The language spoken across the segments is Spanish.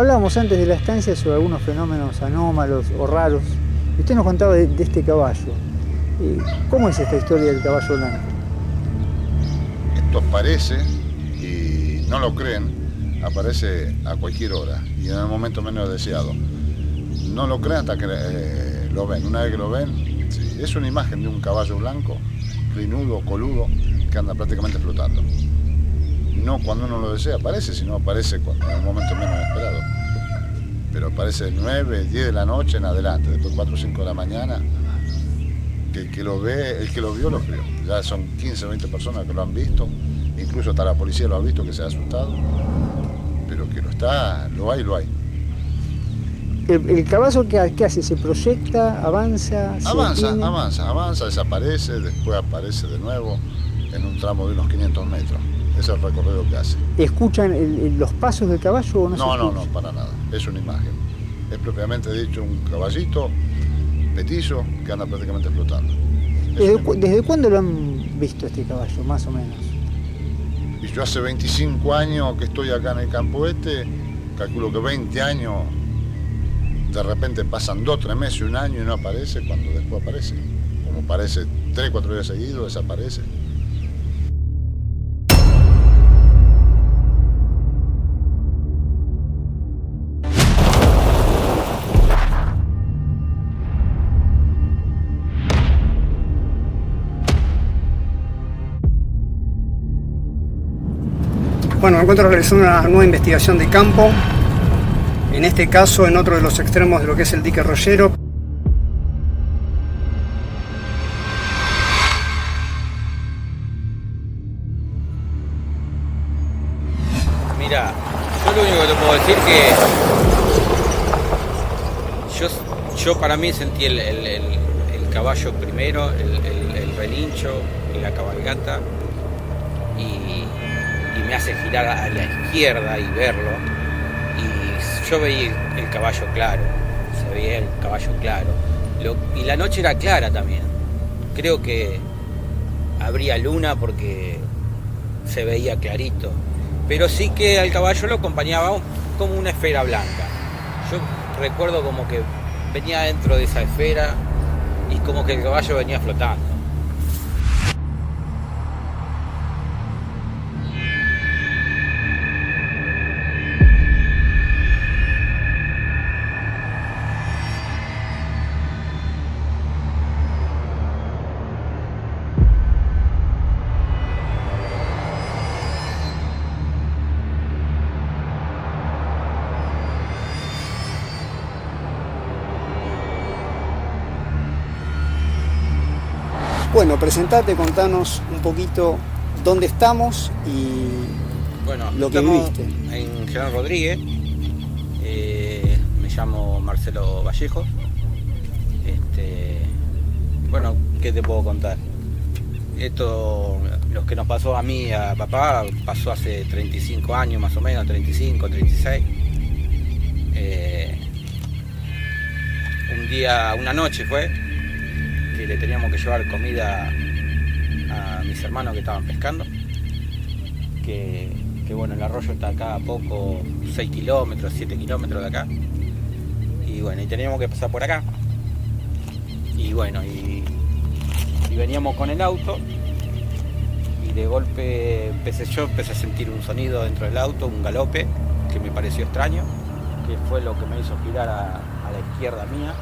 Hablábamos antes de la estancia sobre algunos fenómenos anómalos o raros. Y usted nos contaba de este caballo. ¿Cómo es esta historia del caballo blanco? Esto aparece, y no lo creen, aparece a cualquier hora y en el momento menos deseado. No lo creen hasta que lo ven. Una vez que lo ven, sí, es una imagen de un caballo blanco, clinudo, coludo, que anda prácticamente flotando. No cuando uno lo desea aparece, sino aparece cuando, en el momento menos esperado. Pero aparece 9, 10 de la noche en adelante, después 4 o 5 de la mañana. Que el que lo ve, el que lo vio, lo vio. Ya son 15 o 20 personas que lo han visto, incluso hasta la policía lo ha visto, que se ha asustado. Pero que lo hay, lo hay. ¿El caballo qué hace? ¿Se proyecta? ¿Avanza? ¿Se detiene? Avanza, desaparece, después aparece de nuevo en un tramo de unos 500 metros. Ese es el recorrido que hace. ¿Escuchan los pasos del caballo o no se escucha? No, para nada. Es una imagen. Es propiamente dicho un caballito petizo que anda prácticamente flotando. ¿Desde cuándo lo han visto este caballo, más o menos? Y yo hace 25 años que estoy acá en el campo este, calculo que 20 años, de repente pasan 2, 3 meses, un año y no aparece, cuando después aparece. Como aparece 3, 4 días seguidos, desaparece. Bueno, me encuentro realizando una nueva investigación de campo, en este caso en otro de los extremos de lo que es el dique Rollero. Mira, yo lo único que te puedo decir que yo para mí sentí el caballo primero, el relincho y la cabalgata, y me hace girar a la izquierda y verlo, y yo veía el caballo claro, se veía el caballo claro, y la noche era clara también. Creo que habría luna porque se veía clarito, pero sí que al caballo lo acompañaba como una esfera blanca. Yo recuerdo como que venía dentro de esa esfera y como que el caballo venía flotando. Bueno, presentate, contanos un poquito dónde estamos y bueno, lo que viviste. En General Rodríguez, me llamo Marcelo Vallejo. Bueno, ¿qué te puedo contar? Esto, lo que nos pasó a mí y a papá, pasó hace 35 años más o menos, 35, 36. Una noche fue, que le teníamos que llevar comida a mis hermanos que estaban pescando, que bueno, el arroyo está acá a poco, 6 kilómetros, 7 kilómetros de acá, y bueno, y teníamos que pasar por acá, y bueno, y veníamos con el auto, y de golpe empecé a sentir un sonido dentro del auto, un galope, que me pareció extraño, que fue lo que me hizo girar a la izquierda mía.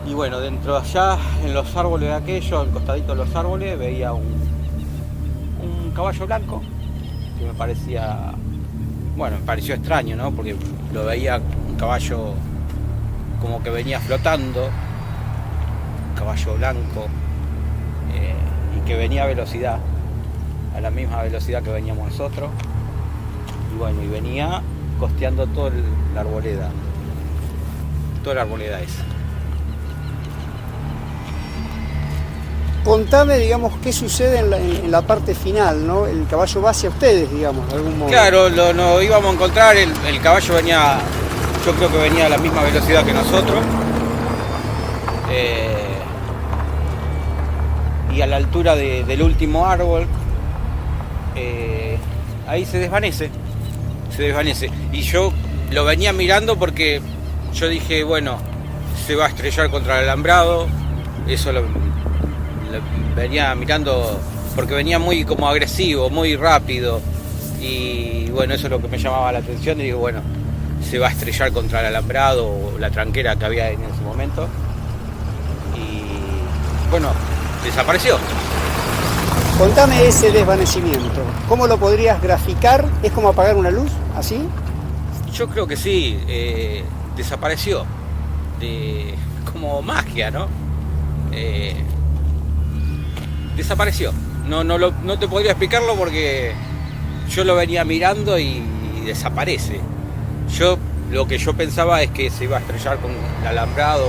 Y bueno, dentro de allá, en los árboles de aquello, al costadito de los árboles, veía un caballo blanco, que me pareció extraño, ¿no? Porque lo veía un caballo como que venía flotando, un caballo blanco, y que venía a velocidad, a la misma velocidad que veníamos nosotros. Y bueno, y venía costeando toda la arboleda esa. Contame, digamos, qué sucede en la parte final, ¿no? El caballo va hacia ustedes, digamos, de algún modo. Claro, nos íbamos a encontrar, el caballo venía, yo creo que venía a la misma velocidad que nosotros. Y a la altura del último árbol, ahí se se desvanece. Y yo lo venía mirando porque yo dije, bueno, se va a estrellar contra el alambrado. Eso lo venía mirando porque venía muy como agresivo, muy rápido. Y bueno, eso es lo que me llamaba la atención. Y digo, bueno, se va a estrellar contra el alambrado o la tranquera que había en ese momento. Y bueno, desapareció. Contame ese desvanecimiento. ¿Cómo lo podrías graficar? ¿Es como apagar una luz? ¿Así? Yo creo que sí, desapareció. Como magia, ¿no? Desapareció. No te podría explicarlo porque yo lo venía mirando y desaparece. Lo que yo pensaba es que se iba a estrellar con el alambrado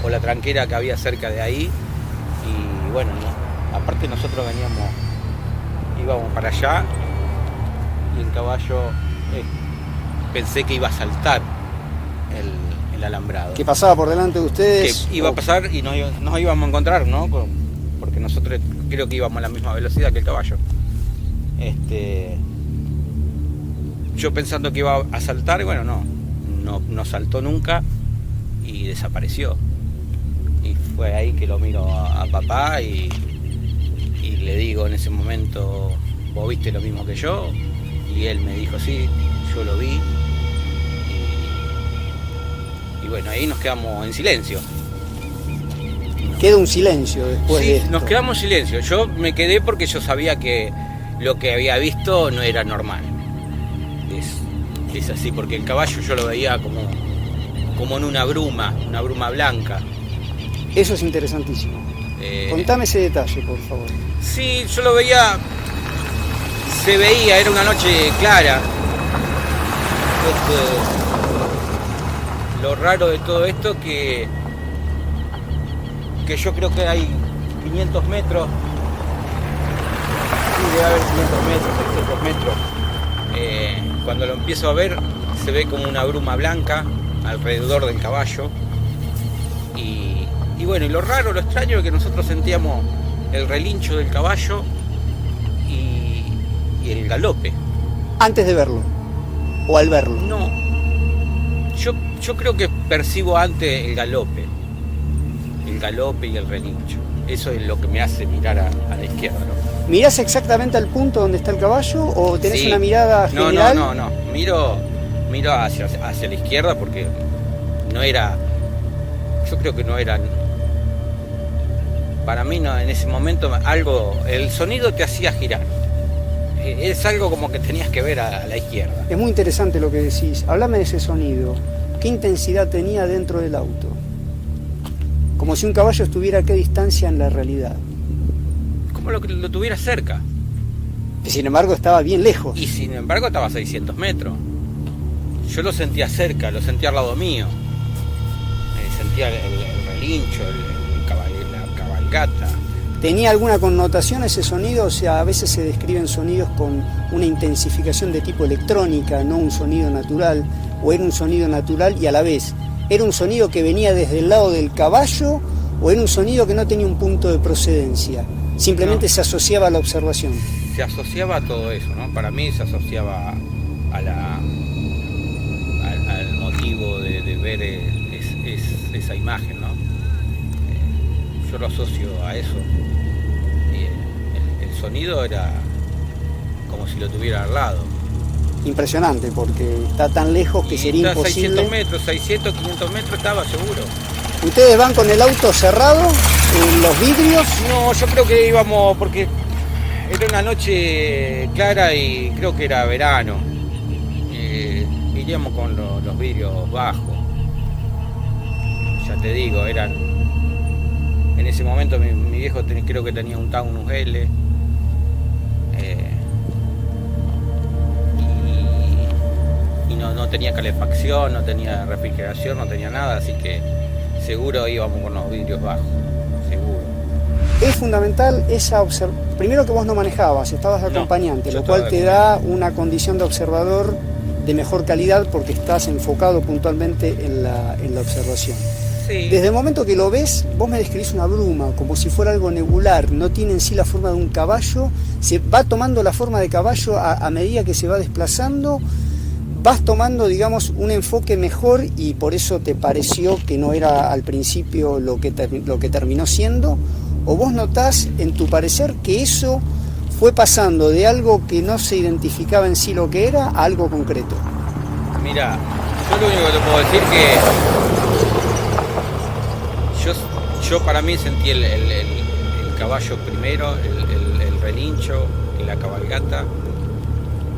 o la tranquera que había cerca de ahí. Y bueno, no. Aparte nosotros íbamos para allá y el caballo pensé que iba a saltar el alambrado. Que pasaba por delante de ustedes. Que iba a pasar y nos íbamos a encontrar, ¿no? Porque nosotros creo que íbamos a la misma velocidad que el caballo. Yo pensando que iba a saltar, y bueno, no saltó nunca y desapareció. Y fue ahí que lo miro a papá y le digo en ese momento, ¿vos viste lo mismo que yo? Y él me dijo, sí, yo lo vi. Y bueno, ahí nos quedamos en silencio. Queda un silencio después de esto. Nos quedamos en silencio. Yo me quedé porque yo sabía que lo que había visto no era normal. Es así, porque el caballo yo lo veía como en una bruma blanca. Eso es interesantísimo. Contame ese detalle, por favor. Sí, yo lo veía, se veía, era una noche clara. Lo raro de todo esto que yo creo que hay 500 metros, sí, debe haber 500 metros, 600 metros. Cuando lo empiezo a ver, se ve como una bruma blanca alrededor del caballo. Y bueno, y lo raro, lo extraño es que nosotros sentíamos el relincho del caballo y el galope. ¿Antes de verlo? ¿O al verlo? No, yo creo que percibo antes el galope y el relincho. Eso es lo que me hace mirar a la izquierda, ¿no? ¿Mirás exactamente al punto donde está el caballo o tenés Sí. una mirada general? No. Miro hacia la izquierda porque no era. Yo creo que no era. Para mí no, en ese momento el sonido te hacía girar. Es algo como que tenías que ver a la izquierda. Es muy interesante lo que decís. Háblame de ese sonido. ¿Qué intensidad tenía dentro del auto? Como si un caballo estuviera a qué distancia en la realidad. Como lo tuviera cerca. Y sin embargo estaba bien lejos. Y sin embargo estaba a 600 metros. Yo lo sentía cerca, lo sentía al lado mío. Sentía el relincho, la cabalgata. ¿Tenía alguna connotación ese sonido? O sea, a veces se describen sonidos con una intensificación de tipo electrónica, no un sonido natural, o era un sonido natural y a la vez, ¿era un sonido que venía desde el lado del caballo o era un sonido que no tenía un punto de procedencia? Simplemente se asociaba a la observación. Se asociaba a todo eso, ¿no? Para mí se asociaba al motivo de ver esa imagen, ¿no? Yo lo asocio a eso. Y el sonido era como si lo tuviera al lado. Impresionante, porque está tan lejos que sería está imposible. 600, 500 metros estaba seguro. ¿Ustedes van con el auto cerrado en los vidrios? No, yo creo que íbamos porque era una noche clara y creo que era verano. Iríamos con los vidrios bajos. Ya te digo, eran... En ese momento mi viejo creo que tenía un Taunus L. Y no tenía calefacción, no tenía refrigeración, no tenía nada, así que seguro íbamos con los vidrios bajos, seguro. Es fundamental esa observación. Primero que vos no manejabas, estabas de acompañante, yo lo cual estaba te da una condición de observador de mejor calidad porque estás enfocado puntualmente en la observación. Sí. Desde el momento que lo ves, vos me describís una bruma, como si fuera algo nebular, no tiene en sí la forma de un caballo, se va tomando la forma de caballo a medida que se va desplazando, vas tomando, digamos, un enfoque mejor y por eso te pareció que no era al principio lo que terminó siendo, o vos notás en tu parecer que eso fue pasando de algo que no se identificaba en sí lo que era a algo concreto. Mira, yo lo único que te puedo decir que yo para mí sentí el caballo primero, el relincho y la cabalgata,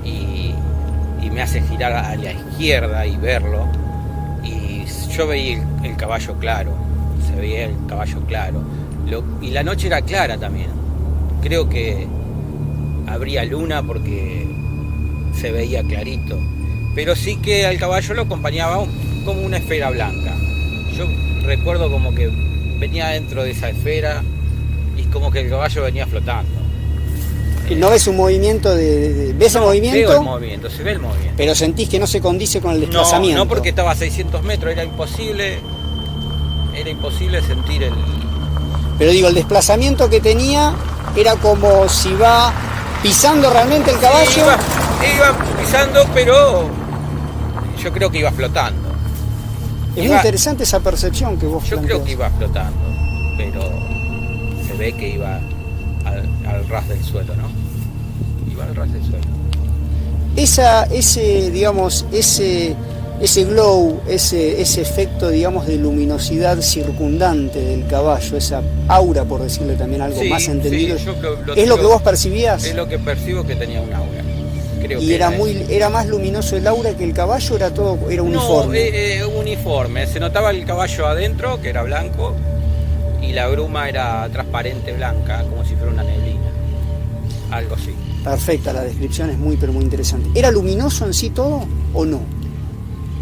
y me hace girar a la izquierda y verlo, y yo veía el caballo claro, se veía el caballo claro, y la noche era clara también, creo que habría luna porque se veía clarito, pero sí que al caballo lo acompañaba como una esfera blanca. Yo recuerdo como que venía dentro de esa esfera y como que el caballo venía flotando. ¿No ves un movimiento ves el movimiento? Veo el movimiento, se ve el movimiento. Pero sentís que no se condice con el desplazamiento. No, porque estaba a 600 metros, era imposible sentir el... Pero digo, el desplazamiento que tenía era como si va pisando realmente el caballo. Sí, iba pisando, pero yo creo que iba flotando. Es muy interesante esa percepción que vos planteás. Yo creo que iba flotando, pero se ve que iba al ras del suelo, ¿no? Iba al ras del suelo. Ese glow, ese efecto, digamos, de luminosidad circundante del caballo, esa aura, por decirle también algo más entendido, sí, ¿es lo que vos percibías? Es lo que percibo, que tenía un aura. Creo ¿Y que era más luminoso el aura que el caballo? ¿Era uniforme? No, uniforme. Se notaba el caballo adentro, que era blanco, y la bruma era transparente blanca, como si fuera una neblina. Algo así. Perfecta, la descripción es muy, pero muy interesante. ¿Era luminoso en sí todo o no?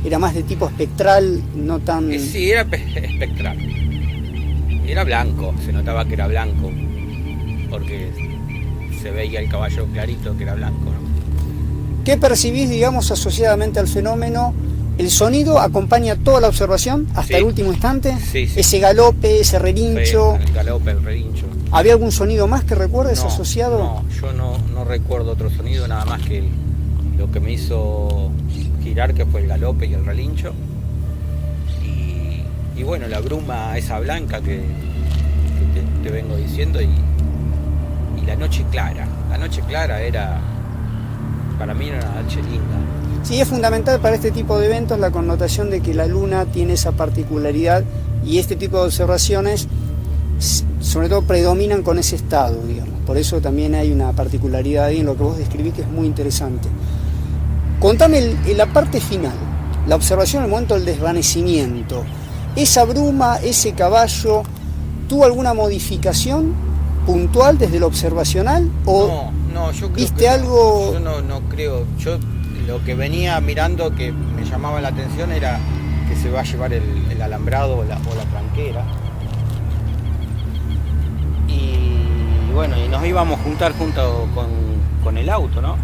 ¿Era más de tipo espectral, no tan...? Sí, era espectral. Era blanco, se notaba que era blanco, porque se veía el caballo clarito que era blanco, ¿no? ¿Qué percibís, digamos, asociadamente al fenómeno? ¿El sonido acompaña toda la observación hasta el último instante? Sí. Ese galope, ese relincho. El galope, el relincho. ¿Había algún sonido más que recuerdes asociado? No, yo no recuerdo otro sonido, nada más que lo que me hizo girar, que fue el galope y el relincho. Y bueno, la bruma esa blanca que te vengo diciendo, y la noche clara. La noche clara era... Para mí era una noche linda. Sí, es fundamental para este tipo de eventos la connotación de que la luna tiene esa particularidad y este tipo de observaciones sobre todo predominan con ese estado, digamos. Por eso también hay una particularidad ahí en lo que vos describís que es muy interesante. Contame en la parte final, la observación en el momento del desvanecimiento. Esa bruma, ese caballo, ¿tuvo alguna modificación puntual desde lo observacional? ¿O no, yo creo viste que algo? Yo no creo. Yo lo que venía mirando que me llamaba la atención era que se va a llevar el alambrado o la tranquera. Y bueno, y nos íbamos a juntar junto con el auto, ¿no?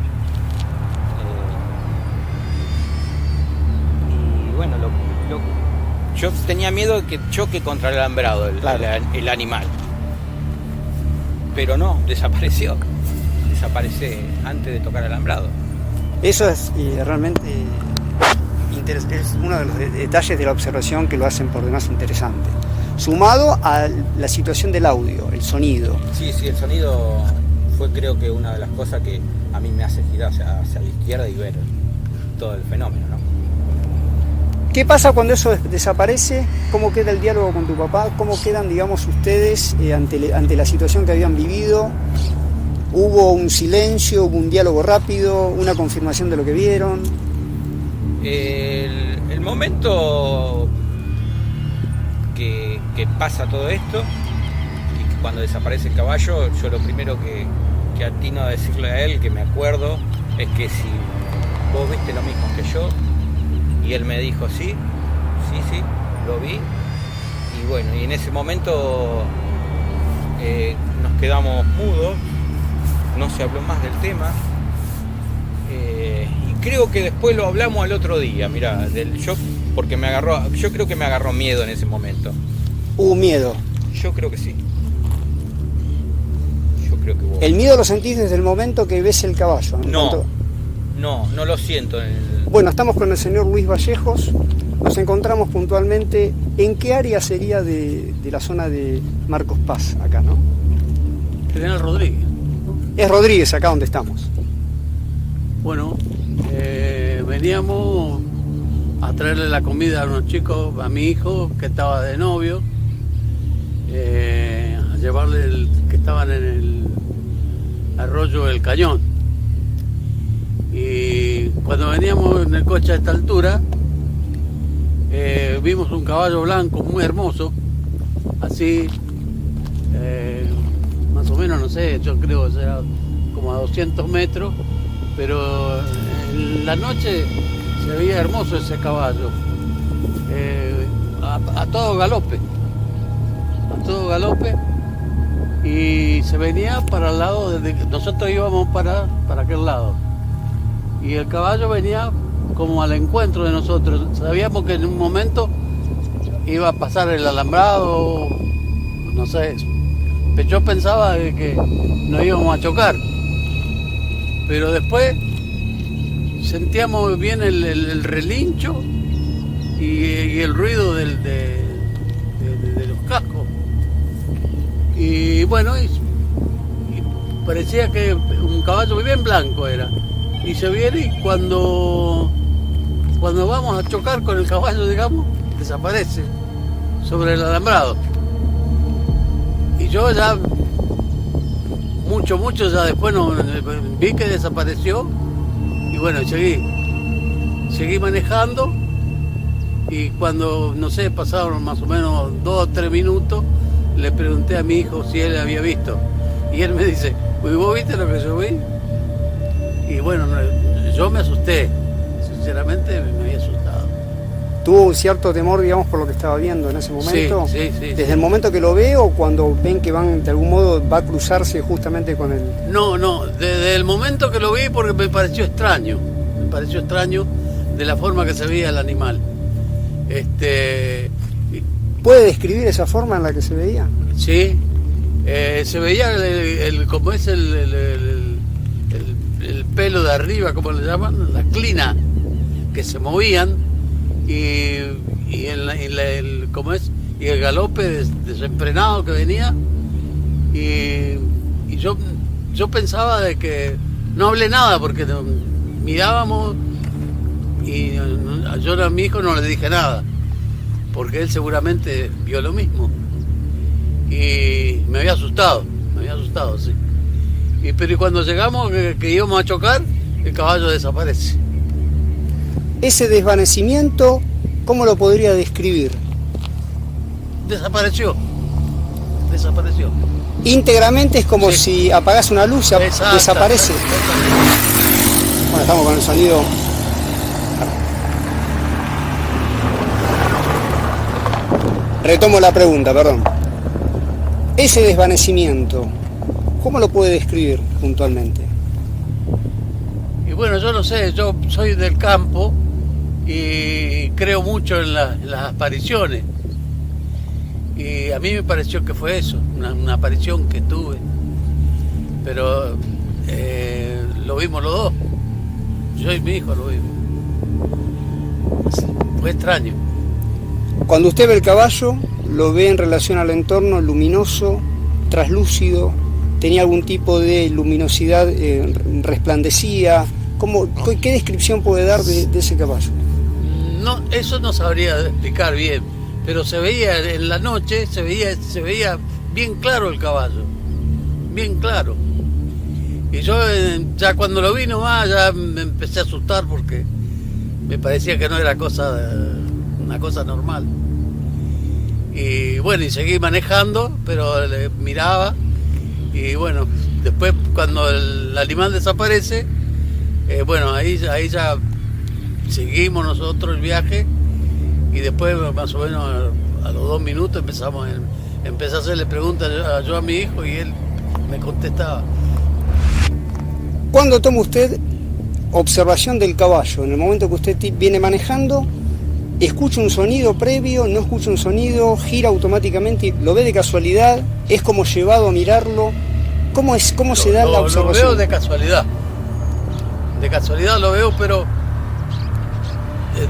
Y bueno, yo tenía miedo de que choque contra el alambrado el animal. Pero no, desapareció. Desaparece antes de tocar alambrado. Eso es realmente es uno de los detalles de la observación que lo hacen por demás interesante. Sumado a la situación del audio, el sonido. Sí, el sonido fue, creo que, una de las cosas que a mí me hace girar hacia la izquierda y ver todo el fenómeno, ¿no? ¿Qué pasa cuando eso desaparece? ¿Cómo queda el diálogo con tu papá? ¿Cómo quedan, digamos, ustedes ante la situación que habían vivido? ¿Hubo un silencio, hubo un diálogo rápido, una confirmación de lo que vieron? El momento que pasa todo esto, y que cuando desaparece el caballo, yo lo primero que atino a decirle a él, que me acuerdo, es que si vos viste lo mismo que yo. Y él me dijo, sí, lo vi. Y bueno, y en ese momento nos quedamos mudos, no se habló más del tema. Y creo que después lo hablamos al otro día, mirá, del shock, porque yo creo que me agarró miedo en ese momento. ¿Hubo miedo? Yo creo que sí. Yo creo que hubo. ¿El miedo lo sentís desde el momento que ves el caballo? No lo siento. Bueno, estamos con el señor Luis Vallejos. Nos encontramos puntualmente. ¿En qué área sería de la zona de Marcos Paz, acá, no? General Rodríguez. Es Rodríguez, acá donde estamos. Bueno, veníamos a traerle la comida a unos chicos, a mi hijo que estaba de novio, a llevarle que estaban en el arroyo del Cañón. Y cuando veníamos en el coche a esta altura, vimos un caballo blanco muy hermoso, así, más o menos, no sé, yo creo que será como a 200 metros, pero en la noche se veía hermoso ese caballo, a todo galope, y se venía para el lado, nosotros íbamos para aquel lado, y el caballo venía como al encuentro de nosotros. Sabíamos que en un momento iba a pasar el alambrado, no sé, yo pensaba que nos íbamos a chocar, pero después sentíamos bien el relincho y el ruido de los cascos, y bueno, y parecía que un caballo bien blanco era, y se viene, y cuando vamos a chocar con el caballo, digamos, desaparece sobre el alambrado. Y yo ya, mucho ya después vi que desapareció, y bueno, seguí manejando, y cuando, no sé, pasaron más o menos 2 o 3 minutos, le pregunté a mi hijo si él había visto, y él me dice, ¿y vos viste lo que yo vi? Y bueno, yo me asusté, sinceramente me había asustado. ¿Tuvo un cierto temor, digamos, por lo que estaba viendo en ese momento? Sí. ¿Desde el momento que lo ve o cuando ven que van, de algún modo, va a cruzarse justamente con el...? No, desde el momento que lo vi, porque me pareció extraño de la forma que se veía el animal. ¿Puede describir esa forma en la que se veía? Sí, se veía como es el pelo de arriba, como le llaman, la clina, que se movían, y como es, y el galope desenfrenado que venía, y yo pensaba de que no hablé nada, porque mirábamos, y yo a mi hijo no le dije nada, porque él seguramente vio lo mismo, y me había asustado, sí. Pero cuando llegamos, que íbamos a chocar, el caballo desaparece. Ese desvanecimiento, ¿cómo lo podría describir? Desapareció. Íntegramente es como Sí. si apagás una luz y desaparece. Bueno, estamos con el sonido. Retomo la pregunta, perdón. Ese desvanecimiento, ¿cómo lo puede describir puntualmente? Y bueno, yo no sé, yo soy del campo y creo mucho en las apariciones. Y a mí me pareció que fue eso, una aparición que tuve. Pero lo vimos los dos. Yo y mi hijo lo vimos. Fue extraño. Cuando usted ve el caballo, lo ve en relación al entorno luminoso, traslúcido, tenía algún tipo de luminosidad, resplandecía. ¿Qué descripción puede dar de ese caballo? No, eso no sabría explicar bien, pero se veía en la noche, se veía bien claro el caballo, bien claro. Y yo ya cuando lo vi nomás ya me empecé a asustar porque me parecía que no era una cosa normal. Y bueno, y seguí manejando, pero le miraba, y bueno, después cuando el animal desaparece, bueno, ahí ya seguimos nosotros el viaje, y después más o menos a los 2 minutos empecé a hacerle preguntas yo a mi hijo, y él me contestaba. ¿Cuándo toma usted observación del caballo? En el momento que usted viene manejando, ¿escucha un sonido previo? ¿No escucha un sonido? ¿Gira automáticamente? ¿Lo ve de casualidad? ¿Es como llevado a mirarlo? ¿Cómo se da la observación? Lo veo de casualidad. de casualidad lo veo, pero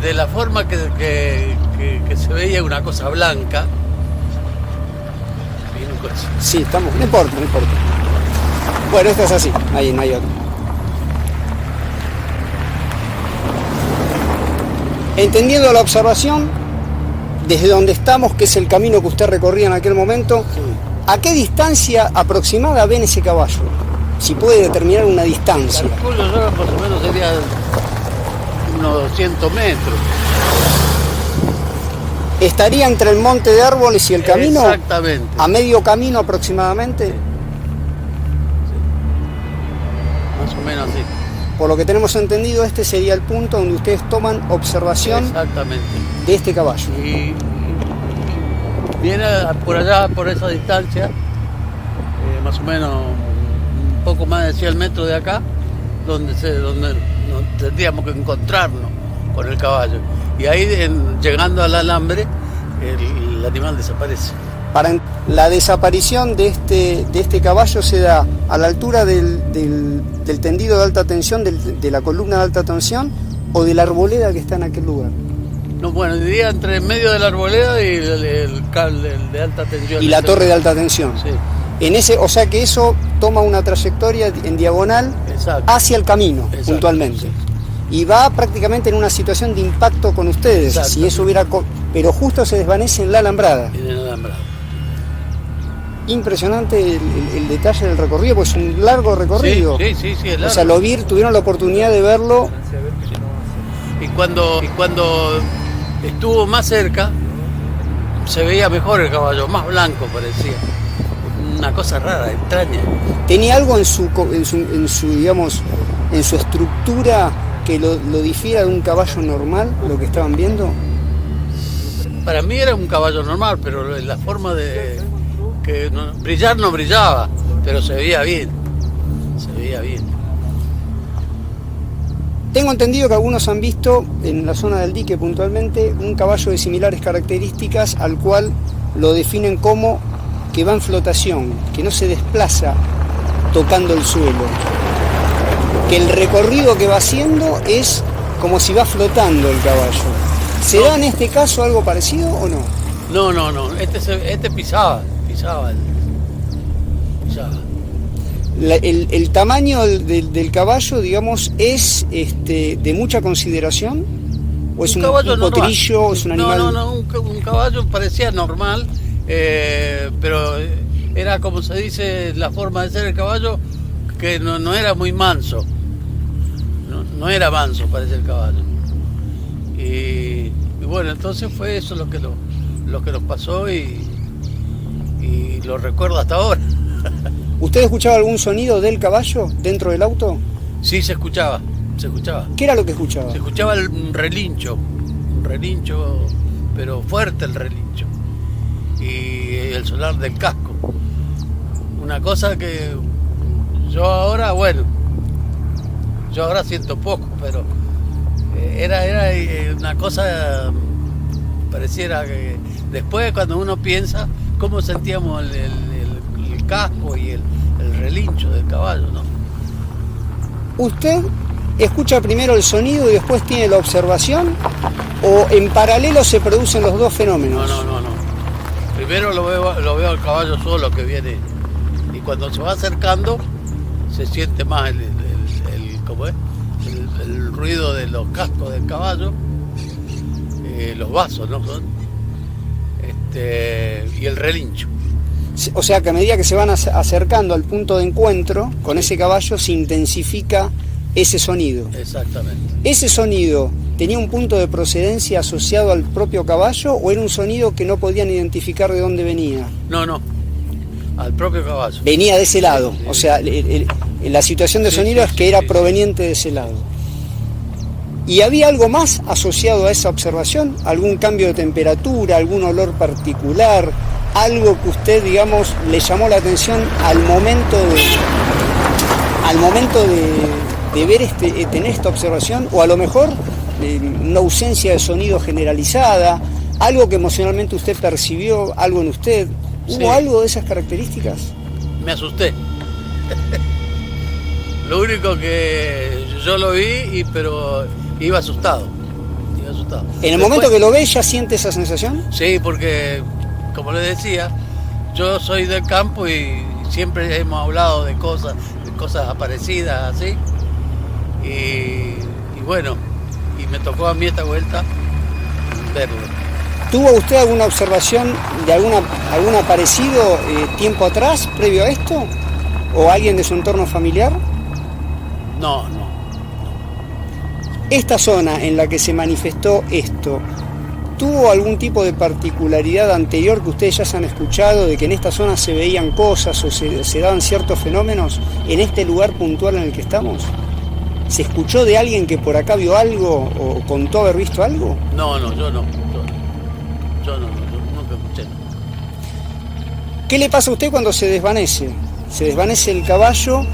de la forma que se veía una cosa blanca. Viene un coche. Sí, estamos, no importa. Bueno, esto es así, ahí no hay otro. Entendiendo la observación, desde donde estamos, que es el camino que usted recorría en aquel momento, ¿a qué distancia aproximada ven ese caballo? Si puede determinar una distancia. Calculo yo más o menos sería unos 200 metros. ¿Estaría entre el monte de árboles y el camino? Exactamente. ¿A medio camino aproximadamente? Sí. Más o menos así. Por lo que tenemos entendido, este sería el punto donde ustedes toman observación Exactamente. de este caballo. Y viene por allá, por esa distancia, más o menos un poco más de 100 metros de acá, donde nos tendríamos que encontrarnos con el caballo. Y ahí, llegando al alambre, el animal desaparece. La desaparición de este caballo se da a la altura del tendido de alta tensión, de la columna de alta tensión, o de la arboleda que está en aquel lugar. No, bueno, diría entre el medio de la arboleda y el cable de alta tensión. Y la torre de alta tensión. Sí. O sea que eso toma una trayectoria en diagonal. Exacto. Hacia el camino, Exacto, puntualmente. sí. Y va prácticamente en una situación de impacto con ustedes. Exacto. Si eso hubiera... Pero justo se desvanece en la alambrada. En el alambrado. Impresionante el detalle del recorrido, pues es un largo recorrido. Sí, es largo. O sea, tuvieron la oportunidad de verlo. Y cuando estuvo más cerca, se veía mejor el caballo, más blanco parecía. Una cosa rara, extraña. ¿Tenía algo en su digamos, en su estructura que lo difiera de un caballo normal, lo que estaban viendo? Para mí era un caballo normal, pero la forma de que brillar no brillaba, pero se veía bien. Se veía bien. Tengo entendido que algunos han visto en la zona del dique puntualmente un caballo de similares características al cual lo definen como que va en flotación, que no se desplaza tocando el suelo, que el recorrido que va haciendo es como si va flotando el caballo. ¿Se da en este caso algo parecido o no? No, este pisaba. El tamaño del caballo, digamos, es de mucha consideración, o es un potrillo, es un animal. No, un caballo parecía normal, pero era, como se dice, la forma de ser el caballo, que no era muy manso. No era manso, parece el caballo. Y bueno, entonces fue eso lo que nos pasó y lo recuerdo hasta ahora. ¿Usted escuchaba algún sonido del caballo dentro del auto? Sí, se escuchaba. ¿Qué era lo que escuchaba? Se escuchaba un relincho, pero fuerte el relincho. Y el sonar del casco. Una cosa que yo ahora siento poco, pero era una cosa, pareciera que después, cuando uno piensa cómo sentíamos el casco y el relincho del caballo, ¿no? ¿Usted escucha primero el sonido y después tiene la observación, o en paralelo se producen los dos fenómenos? No. Primero lo veo al caballo solo que viene, y cuando se va acercando se siente más el ruido de los cascos del caballo, los vasos, ¿no? Y el relincho. O sea que a medida que se van acercando al punto de encuentro con ese caballo, se intensifica ese sonido. Exactamente. ¿Ese sonido tenía un punto de procedencia asociado al propio caballo, o era un sonido que no podían identificar de dónde venía? No, al propio caballo. Venía de ese lado, o sea, la situación de sonido es que era proveniente de ese lado. ¿Y había algo más asociado a esa observación? ¿Algún cambio de temperatura, algún olor particular? ¿Algo que usted, digamos, le llamó la atención al momento de ver tener esta observación? O a lo mejor una ausencia de sonido generalizada, algo que emocionalmente usted percibió, algo en usted. ¿Hubo algo de esas características? Me asusté. Lo único que yo lo vi, pero iba asustado. ¿En el momento que lo ves ya siente esa sensación? Sí, porque, como les decía, yo soy del campo y siempre hemos hablado de cosas aparecidas así. Y bueno, y me tocó a mí esta vuelta verlo. ¿Tuvo usted alguna observación de algún aparecido tiempo atrás, previo a esto? ¿O alguien de su entorno familiar? No. Esta zona en la que se manifestó esto, ¿tuvo algún tipo de particularidad anterior que ustedes ya se han escuchado, de que en esta zona se veían cosas o se daban ciertos fenómenos en este lugar puntual en el que estamos? ¿Se escuchó de alguien que por acá vio algo o contó haber visto algo? No, yo no. Yo nunca escuché. ¿Qué le pasa a usted cuando se desvanece? Se desvanece el caballo.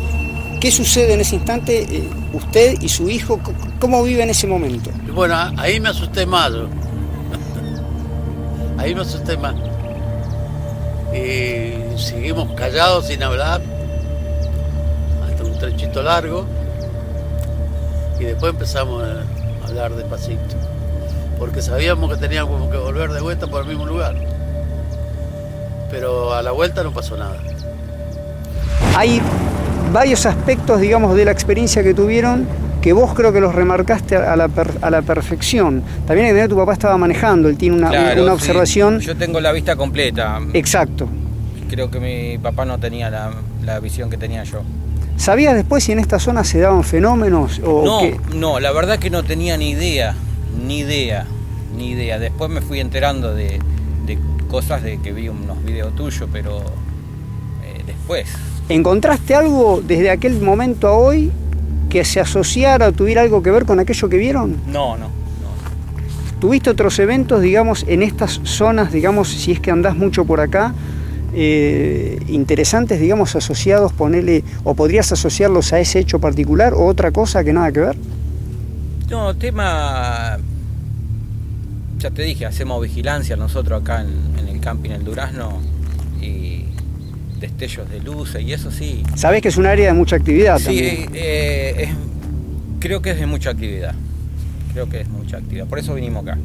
¿Qué sucede en ese instante? Usted y su hijo, ¿cómo vive en ese momento? Bueno, ahí me asusté más yo. Ahí me asusté más. Y seguimos callados sin hablar hasta un trechito largo y después empezamos a hablar despacito porque sabíamos que teníamos que volver de vuelta por el mismo lugar, pero a la vuelta no pasó nada. Hay varios aspectos, digamos, de la experiencia que tuvieron que vos creo que los remarcaste a la perfección. También hay que ver, tu papá estaba manejando, él tiene una observación. Sí. Yo tengo la vista completa. Exacto. Creo que mi papá no tenía la visión que tenía yo. ¿Sabías después si en esta zona se daban fenómenos? No, la verdad que no tenía ni idea. Después me fui enterando de cosas de que vi unos videos tuyos, pero después. ¿Encontraste algo desde aquel momento a hoy que se asociara o tuviera algo que ver con aquello que vieron? No. ¿Tuviste otros eventos, digamos, en estas zonas, digamos, si es que andás mucho por acá, interesantes, digamos, asociados, o podrías asociarlos a ese hecho particular o otra cosa que nada que ver? No, tema, ya te dije, hacemos vigilancia nosotros acá en el camping El Durazno y destellos de luces y eso sí. Sabés que es un área de mucha actividad sí, también. Creo que es de mucha actividad. Por eso vinimos acá.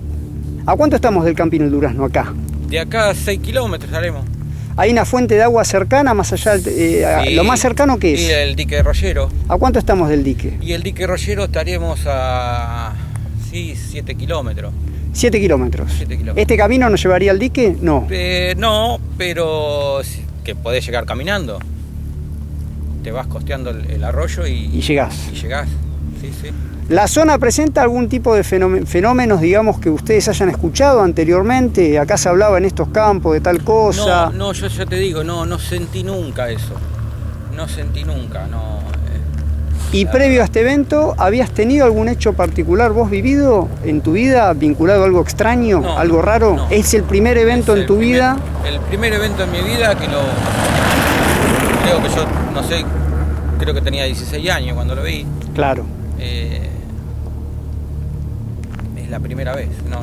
¿A cuánto estamos del camping El Durazno acá? De acá a 6 kilómetros haremos. ¿Hay una fuente de agua cercana, más allá, Sí. lo más cercano que es? Y el dique de Rollero. ¿A cuánto estamos del dique? Y el dique Rollero estaríamos a 7 kilómetros. 7 kilómetros. 7 kilómetros. ¿Este camino nos llevaría al dique? No. No, pero que podés llegar caminando. Te vas costeando el arroyo y llegás. Y llegás, sí. ¿La zona presenta algún tipo de fenómenos, digamos, que ustedes hayan escuchado anteriormente? Acá se hablaba en estos campos de tal cosa. No, yo ya te digo, no sentí nunca eso. No. ¿Y previo a este evento, habías tenido algún hecho particular vos vivido en tu vida, vinculado a algo extraño, algo raro? No. ¿Es el primer evento en tu vida? El primer evento en mi vida creo que yo, no sé, creo que tenía 16 años cuando lo vi. Claro. Es la primera vez, no.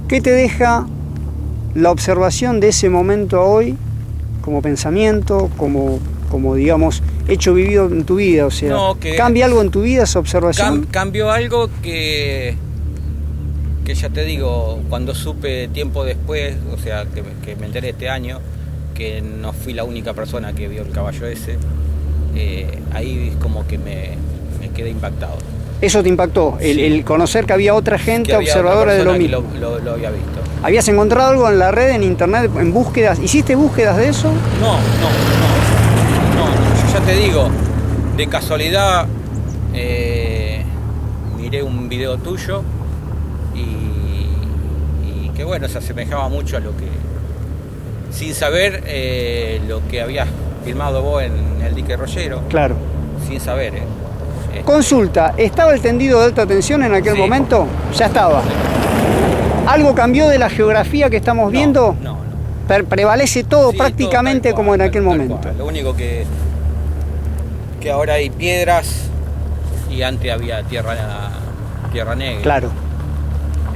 ¿Qué te deja la observación de ese momento a hoy como pensamiento, como digamos, hecho vivido en tu vida? O sea, ¿cambia algo en tu vida esa observación? Cambió algo que ya te digo, cuando supe tiempo después, o sea, que me enteré este año, que no fui la única persona que vio el caballo ese, ahí es como que me quedé impactado. ¿Eso te impactó? Sí. El conocer que había otra gente que había observadora otra de lo mismo. Lo había visto. ¿Habías encontrado algo en la red, en internet, en búsquedas? ¿Hiciste búsquedas de eso? No. Yo ya te digo, de casualidad miré un video tuyo y que bueno, se asemejaba mucho a lo que, sin saber lo que habías filmado vos en el dique Rollero. Claro. Sin saber. Consulta, ¿estaba el tendido de alta tensión en aquel momento? Ya estaba. ¿Algo cambió de la geografía que estamos viendo? No. Prevalece todo prácticamente todo como en aquel momento. Cual. Lo único que ahora hay piedras y antes había tierra negra. Claro.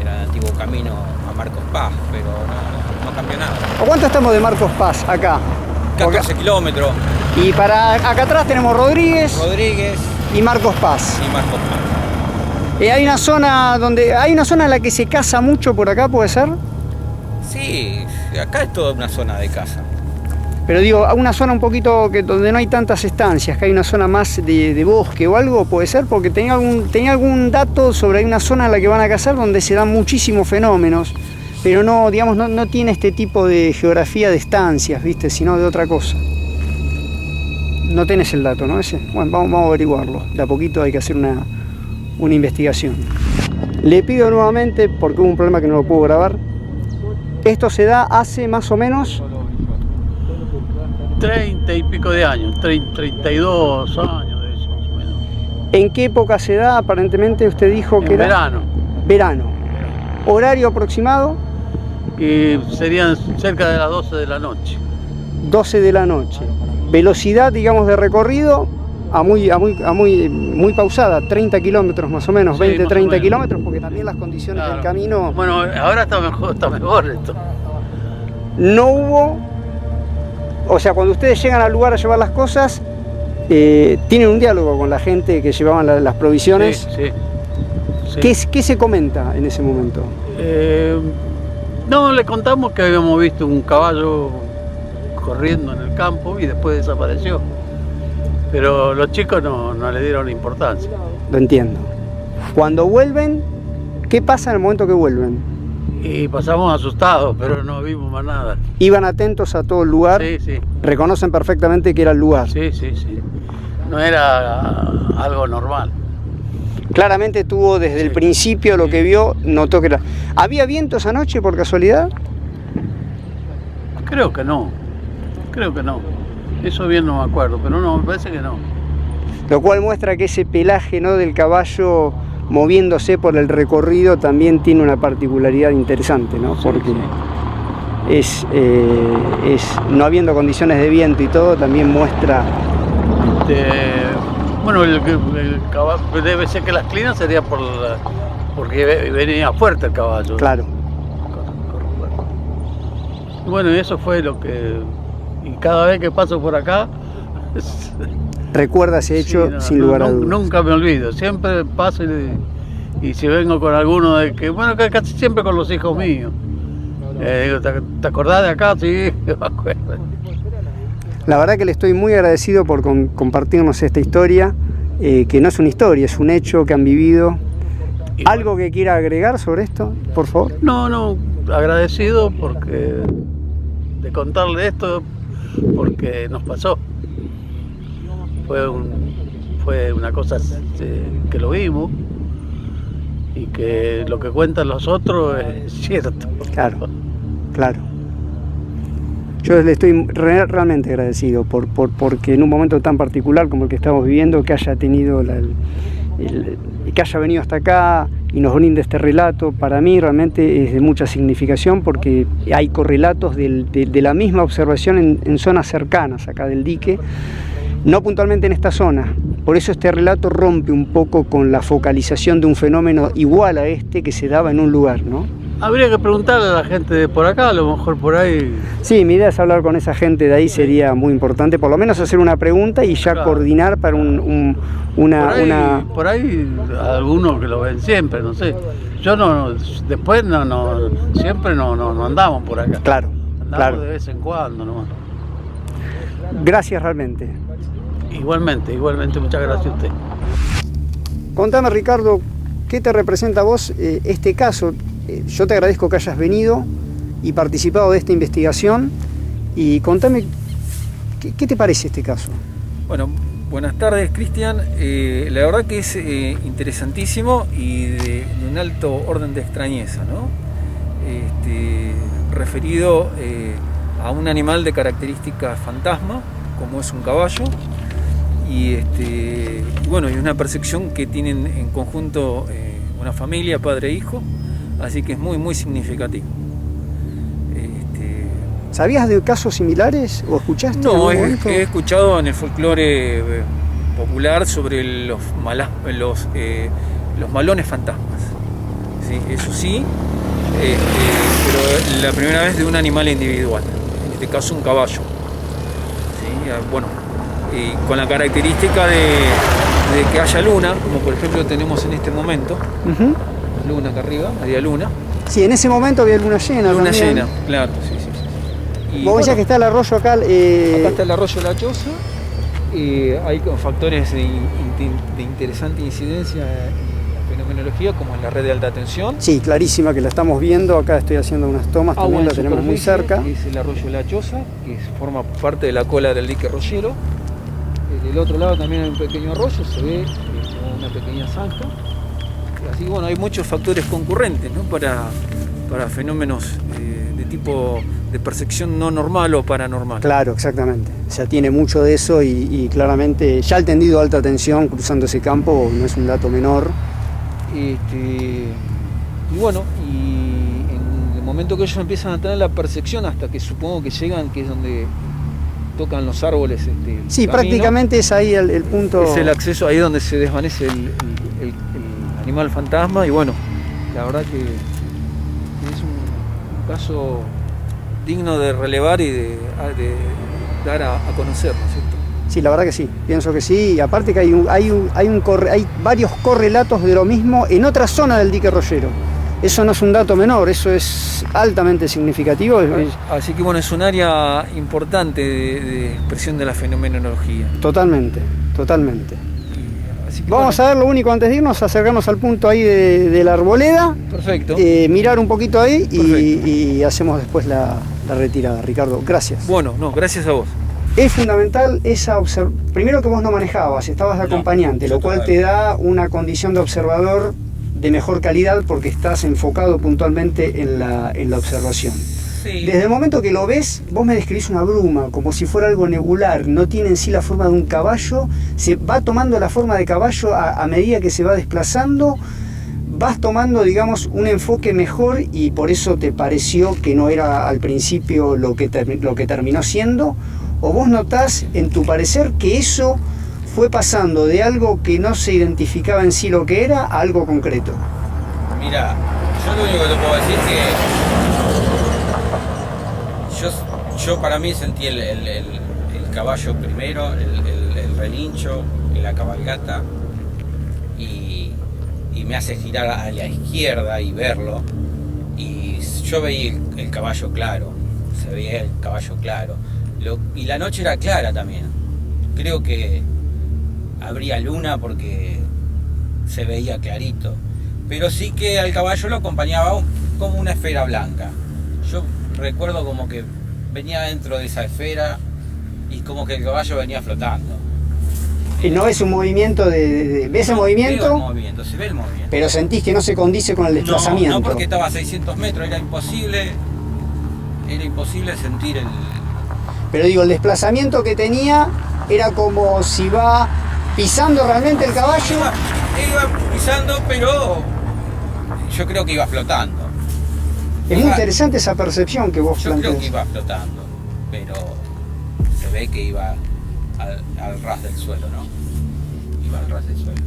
Era el antiguo camino a Marcos Paz, pero no cambió nada. ¿A cuánto estamos de Marcos Paz acá? 14 kilómetros. Y para acá atrás tenemos Rodríguez. Y Marcos Paz. y Marcos Paz. Hay una zona en la que se caza mucho por acá, ¿puede ser? Sí, acá es toda una zona de caza. Pero digo, una zona un poquito donde no hay tantas estancias, que hay una zona más de bosque o algo, puede ser, porque tenía algún dato sobre una zona en la que van a cazar donde se dan muchísimos fenómenos, pero no, digamos, no tiene este tipo de geografía de estancias, ¿viste? Sino de otra cosa. No tenés el dato, ¿no? Ese. Bueno, vamos a averiguarlo. De a poquito hay que hacer una investigación. Le pido nuevamente, porque hubo un problema que no lo puedo grabar. Esto se da hace más o menos 30 y pico de años, 32 años de eso, más o menos. ¿En qué época se da? Aparentemente usted dijo que En era verano. verano. Horario aproximado, Y serían cerca de las 12 de la noche. 12 de la noche. Velocidad, digamos, de recorrido a muy pausada, 30 kilómetros más o menos, Sí, 20, más o 30 menos. kilómetros, porque también las condiciones Claro. del camino Bueno, ahora está mejor esto. no hubo. O sea, cuando ustedes llegan al lugar a llevar las cosas, tienen un diálogo con la gente que llevaban las provisiones. Sí, sí. ¿Qué se comenta en ese momento? No, le contamos que habíamos visto un caballo corriendo en el campo y después desapareció. Pero los chicos no le dieron importancia. Lo entiendo. Cuando vuelven, ¿qué pasa en el momento que vuelven? Y pasamos asustados, pero no vimos más nada. Iban atentos a todo el lugar, Sí, sí, reconocen perfectamente que era el lugar. sí. No era algo normal. Claramente tuvo desde el principio lo que vio, notó que era. ¿Había viento esa noche por casualidad? Creo que no. Eso bien no me acuerdo, pero no, me parece que no. Lo cual muestra que ese pelaje, ¿no?, del caballo moviéndose por el recorrido también tiene una particularidad interesante, ¿no? Porque no habiendo condiciones de viento y todo, también muestra. Bueno, el caballo, debe ser que las clinas sería porque venía fuerte el caballo. Claro. Y bueno, eso fue lo que... Y cada vez que paso por acá... Recuerda ese hecho, sí, no, sin lugar a dudas. Nunca me olvido, siempre paso y si vengo con alguno de que... Bueno, casi siempre con los hijos míos. Digo, ¿te acordás de acá? Sí, me acuerdo. La verdad que le estoy muy agradecido por compartirnos esta historia, que no es una historia, es un hecho que han vivido. ¿Algo que quiera agregar sobre esto, por favor? No, agradecido porque de contarle esto, porque nos pasó. Fue una cosa que lo vimos y que lo que cuentan los otros es cierto. Claro. Yo le estoy realmente agradecido porque en un momento tan particular como el que estamos viviendo, que haya tenido que haya venido hasta acá y nos brinde este relato, para mí realmente es de mucha significación porque hay correlatos de la misma observación en zonas cercanas acá del dique, no puntualmente en esta zona. Por eso este relato rompe un poco con la focalización de un fenómeno igual a este que se daba en un lugar, ¿no? Habría que preguntarle a la gente de por acá, a lo mejor por ahí. Sí, mi idea es hablar con esa gente de ahí, sería muy importante, por lo menos hacer una pregunta y ya Claro. coordinar para Por ahí algunos que lo ven siempre, no sé. Yo después siempre no andamos por acá. Claro, Andamos claro. de vez en cuando nomás. Gracias realmente. Igualmente, muchas gracias a usted. Contame, Ricardo, ¿qué te representa a vos este caso? Yo te agradezco que hayas venido y participado de esta investigación y contame, ¿qué te parece este caso? Bueno, buenas tardes, Cristian. La verdad que es interesantísimo y de un alto orden de extrañeza, ¿no? Referido a un animal de características fantasma, como es un caballo, y bueno, y una percepción que tienen en conjunto una familia, padre e hijo, así que es muy, muy significativo. ¿Sabías de casos similares o escuchaste? No, en algún momento? he escuchado en el folclore popular sobre los malones fantasmas. ¿Sí? Eso sí, pero la primera vez de un animal individual, en este caso un caballo. ¿Sí? Bueno, con la característica de que haya luna, como por ejemplo tenemos en este momento, Ujú. luna acá arriba, media luna. Sí, en ese momento había luna llena. Luna también. llena, claro, sí, sí, sí. Y Vos decías que está el arroyo acá. acá está el arroyo La Choza, hay factores de interesante incidencia en la fenomenología, como en la red de alta tensión. Sí, clarísima, que la estamos viendo. Acá estoy haciendo unas tomas, también Agua la en tenemos muy superficie, cerca. Es el arroyo La Choza, que forma parte de la cola del dique Rollero. Del otro lado también hay un pequeño arroyo, se ve como una pequeña zanja. Y así, bueno, hay muchos factores concurrentes, ¿no? para fenómenos de tipo de percepción no normal o paranormal. Claro, exactamente. O sea, tiene mucho de eso y claramente ya el tendido de alta tensión cruzando ese campo no es un dato menor. Y bueno, y en el momento que ellos empiezan a tener la percepción, hasta que supongo que llegan, que es donde tocan los árboles. Sí, camino, prácticamente es ahí el punto. es el acceso, ahí donde se desvanece el animal fantasma. Y bueno, la verdad que es un caso digno de relevar y de dar a conocer, ¿no es cierto? Sí, la verdad que sí, pienso que sí. Y aparte que hay varios correlatos de lo mismo en otra zona del dique Rollero. Eso no es un dato menor, eso es altamente significativo. Así que bueno, es un área importante de expresión de la fenomenología. Totalmente, totalmente. Así que Vamos a ver lo único antes de irnos, acercarnos al punto ahí de la arboleda, perfecto. mirar un poquito ahí Perfecto. y hacemos después la retirada. Ricardo, gracias. Bueno, no, gracias a vos. Es fundamental esa primero que vos no manejabas, estabas de acompañante, yo lo cual estaba te da una condición de observador de mejor calidad porque estás enfocado puntualmente en la observación. Sí. Desde el momento que lo ves, vos me describís una bruma, como si fuera algo nebular, no tiene en sí la forma de un caballo, se va tomando la forma de caballo a medida que se va desplazando, vas tomando, digamos, un enfoque mejor y por eso te pareció que no era al principio lo que terminó siendo, o vos notás en tu parecer que eso fue pasando de algo que no se identificaba en sí lo que era a algo concreto. Mira, yo lo único que te puedo decir que yo para mí sentí el caballo primero, el relincho, la cabalgata, y me hace girar a la izquierda y verlo, y yo veía el caballo claro, se veía el caballo claro, y la noche era clara también. Creo que habría luna porque se veía clarito, pero sí que al caballo lo acompañaba como una esfera blanca. Yo recuerdo como que venía dentro de esa esfera y como que el caballo venía flotando. Y no es un movimiento ¿ves el No, movimiento? veo el movimiento, se ve el movimiento. Pero sentís que no se condice con el desplazamiento. No, porque estaba a 600 metros, era imposible sentir el... Pero digo, el desplazamiento que tenía era como si va pisando realmente el caballo. Iba pisando, pero yo creo que iba flotando. Es muy interesante esa percepción que vos Yo creo que planteás. iba flotando, pero se ve que iba al ras del suelo, ¿no? Iba al ras del suelo.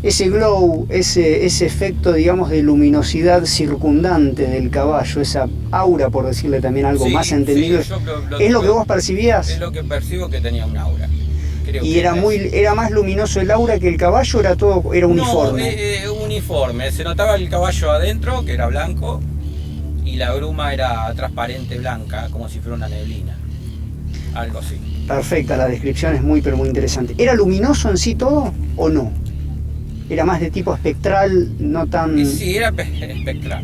Ese glow, ese efecto, digamos, de luminosidad circundante del caballo, esa aura, por decirle también algo Sí, más entendido, sí, yo ¿es lo que vos percibías? Es lo que percibo, que tenía un aura. Creo Y que era más luminoso el aura que el caballo, era uniforme. No, uniforme. Se notaba el caballo adentro, que era blanco, y la bruma era transparente blanca, como si fuera una neblina. Algo así. Perfecta, la descripción es muy, pero muy interesante. ¿Era luminoso en sí todo o no? Era más de tipo espectral, no tan... Y sí, era espectral.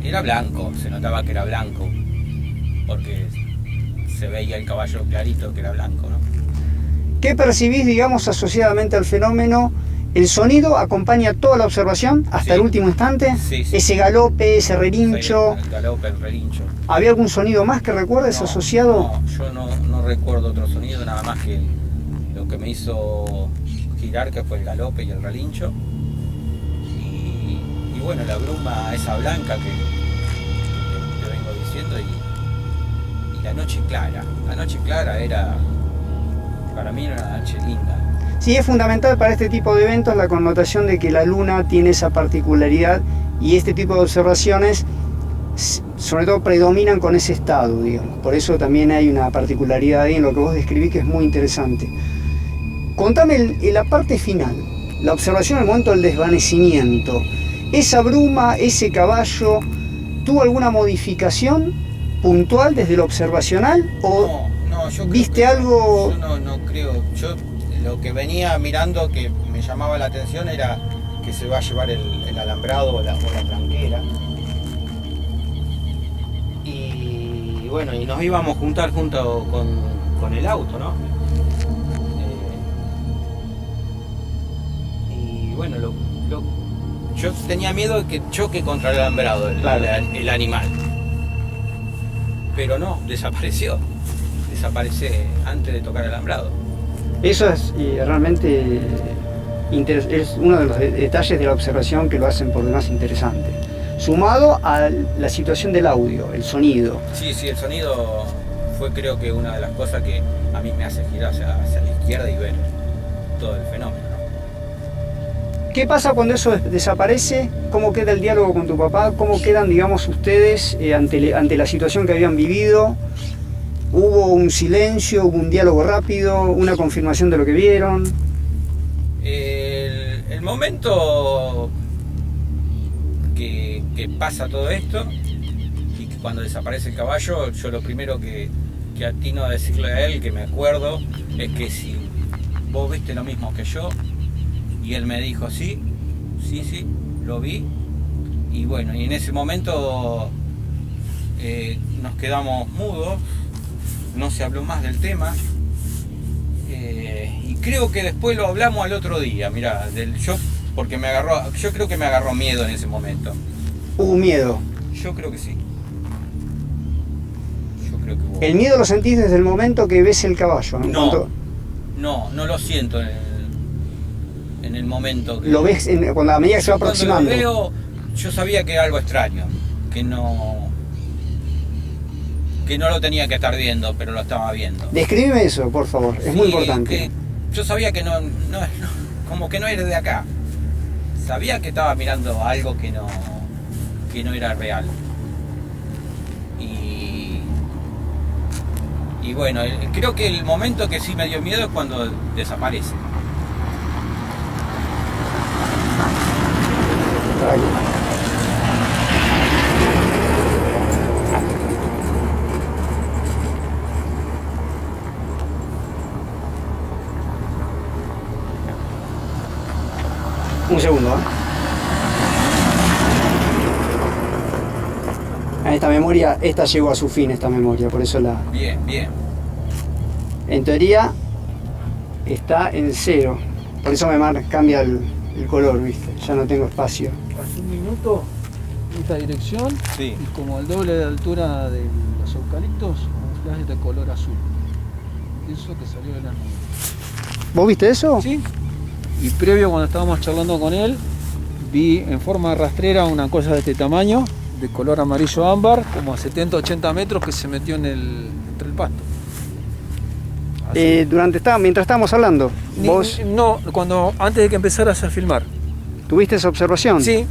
Era blanco, se notaba que era blanco, porque se veía el caballo clarito que era blanco, ¿no? ¿Qué percibís, digamos, asociadamente al fenómeno? ¿El sonido acompaña toda la observación hasta Sí. el último instante? Sí, sí. Ese galope, ese relincho. El galope, el relincho. ¿Había algún sonido más que recuerdes No, asociado? No, yo no recuerdo otro sonido, nada más que lo que me hizo girar, que fue el galope y el relincho. Y bueno, la bruma esa blanca que te vengo diciendo, y la noche clara. La noche clara era, para mí era una noche linda. Sí, es fundamental para este tipo de eventos la connotación de que la luna tiene esa particularidad y este tipo de observaciones sobre todo predominan con ese estado, digamos. Por eso también hay una particularidad ahí en lo que vos describís que es muy interesante. Contame la parte final, la observación al momento del desvanecimiento. Esa bruma, ese caballo, ¿tuvo alguna modificación puntual desde lo observacional? ¿O no, yo viste algo? Yo no creo. Yo lo que venía mirando que me llamaba la atención era que se va a llevar el alambrado o la tranquera. Y bueno, y nos íbamos a juntar junto con el auto, ¿no? Y bueno, yo tenía miedo de que choque contra el alambrado el animal. Pero no, desapareció. Desaparece antes de tocar el alambrado. Eso es realmente es uno de los detalles de la observación que lo hacen por demás interesante. Sumado a la situación del audio, el sonido. Sí, el sonido fue creo que una de las cosas que a mí me hace girar hacia la izquierda y ver todo el fenómeno. ¿Qué pasa cuando eso desaparece? ¿Cómo queda el diálogo con tu papá? ¿Cómo quedan, digamos, ustedes ante la situación que habían vivido? ¿Hubo un silencio, hubo un diálogo rápido, una confirmación de lo que vieron? El momento que pasa todo esto y que cuando desaparece el caballo, yo lo primero que atino a decirle a él, que me acuerdo, es que si vos viste lo mismo que yo, y él me dijo sí, lo vi, y bueno, y en ese momento nos quedamos mudos, no se habló más del tema, y creo que después lo hablamos al otro día, mirá, porque yo creo que me agarró miedo en ese momento. ¿Hubo miedo? Yo creo que sí. Yo creo que hubo. ¿El miedo lo sentís desde el momento que ves el caballo? No lo siento en el momento que... ¿Lo ves cuando a medida que se va aproximando? Cuando lo veo, yo sabía que era algo extraño, que no lo tenía que estar viendo, pero lo estaba viendo. Descríbeme eso, por favor, es muy importante. Yo sabía que no, como que no era de acá. Sabía que estaba mirando algo que no era real. Y bueno, creo que el momento que sí me dio miedo es cuando desaparece. Un segundo, Esta memoria, esta llegó a su fin, esta memoria, por eso la... Bien. En teoría está en 0, por eso me cambia el color, ¿viste? Ya no tengo espacio. Hace un minuto en esta dirección, sí. Y como al doble de altura de los eucaliptos, un flash de color azul. Eso que salió de las nubes. ¿Vos viste eso? Sí. Y previo, cuando estábamos charlando con él, vi en forma rastrera una cosa de este tamaño, de color amarillo ámbar, como a 70-80 metros, que se metió entre el pasto. Mientras estábamos hablando, vos... No, antes de que empezaras a filmar. ¿Tuviste esa observación? Sí,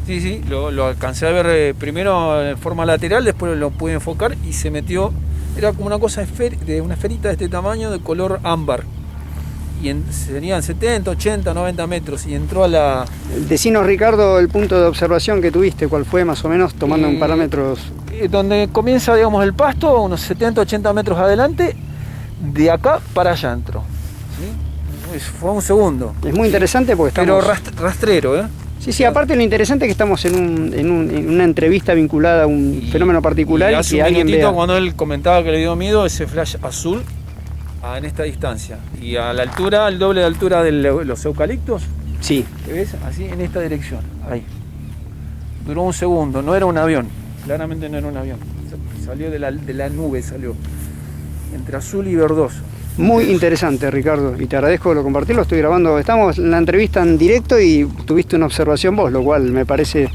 lo alcancé a ver primero en forma lateral, después lo pude enfocar y se metió, era como una cosa de una esferita de este tamaño de color ámbar. Y serían 70, 80, 90 metros y entró a la... Decinos, Ricardo, el punto de observación que tuviste, ¿cuál fue más o menos, tomando en parámetros? Donde comienza, digamos, el pasto, unos 70, 80 metros adelante, de acá para allá entró. ¿Sí? Fue un segundo. Es muy interesante porque estamos... Pero rastrero, ¿eh? Sí, aparte lo interesante es que estamos en una entrevista vinculada a un fenómeno particular. Y hace que un alguien minutito, vea... cuando él comentaba que le dio miedo, ese flash azul en esta distancia. Y a la altura, al doble de altura de los eucaliptos. Sí. ¿Te ves? Así, en esta dirección. Ahí. Duró un segundo, no era un avión. Claramente no era un avión. Salió de la nube, salió. Entre azul y verdoso. Muy interesante, Ricardo, y te agradezco lo compartir, lo estoy grabando. Estamos en la entrevista en directo y tuviste una observación vos, lo cual me parece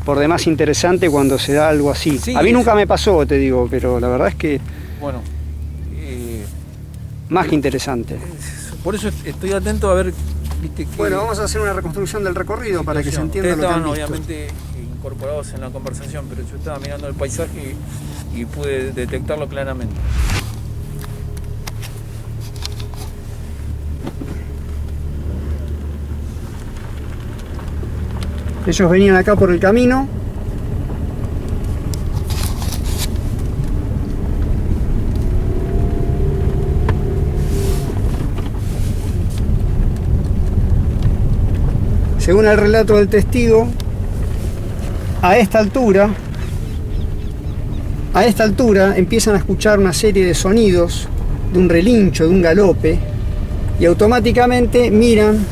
por demás interesante cuando se da algo así. Sí, a mí nunca me pasó, te digo, pero la verdad es que... Bueno. Más que interesante. Por eso estoy atento a ver, viste que... Bueno, vamos a hacer una reconstrucción del recorrido para que se entienda lo que han visto. Obviamente incorporados en la conversación, pero yo estaba mirando el paisaje y pude detectarlo claramente. Ellos venían acá por el camino. Según el relato del testigo, a esta altura empiezan a escuchar una serie de sonidos, de un relincho, de un galope, y automáticamente miran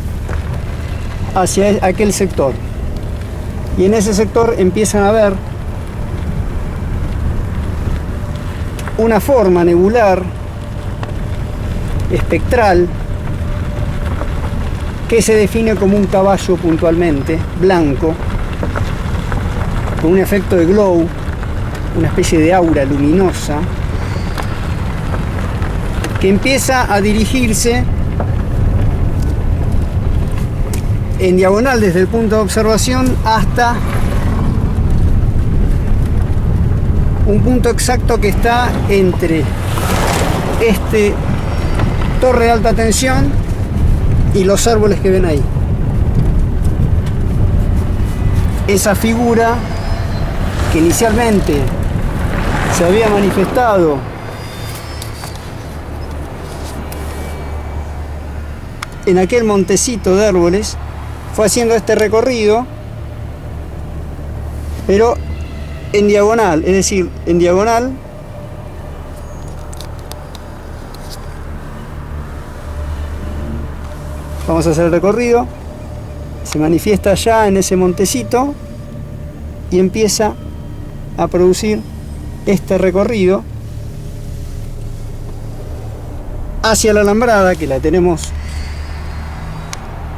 hacia aquel sector. Y en ese sector empiezan a ver una forma nebular, espectral, que se define como un caballo puntualmente, blanco, con un efecto de glow, una especie de aura luminosa, que empieza a dirigirse en diagonal desde el punto de observación hasta un punto exacto que está entre este torre de alta tensión y los árboles que ven ahí. Esa figura que inicialmente se había manifestado en aquel montecito de árboles fue haciendo este recorrido, pero en diagonal, es decir, en diagonal vamos a hacer el recorrido, se manifiesta ya en ese montecito y empieza a producir este recorrido hacia la alambrada, que la tenemos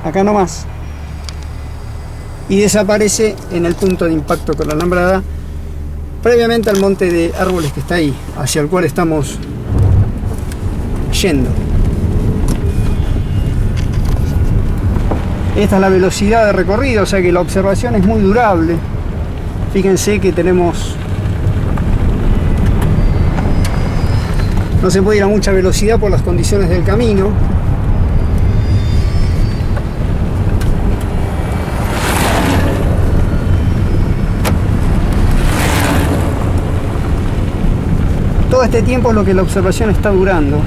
acá nomás, y desaparece en el punto de impacto con la alambrada, previamente al monte de árboles que está ahí, hacia el cual estamos yendo. Esta es la velocidad de recorrido, o sea que la observación es muy durable. Fíjense que tenemos... no se puede ir a mucha velocidad por las condiciones del camino. Todo este tiempo es lo que la observación está durando.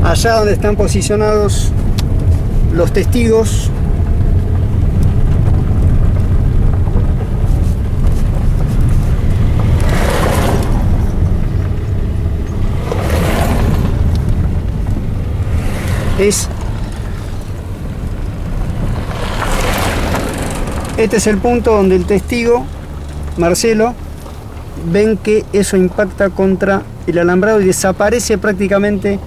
Allá donde están posicionados los testigos, este es el punto donde el testigo, Marcelo, ven que eso impacta contra el alambrado y desaparece prácticamente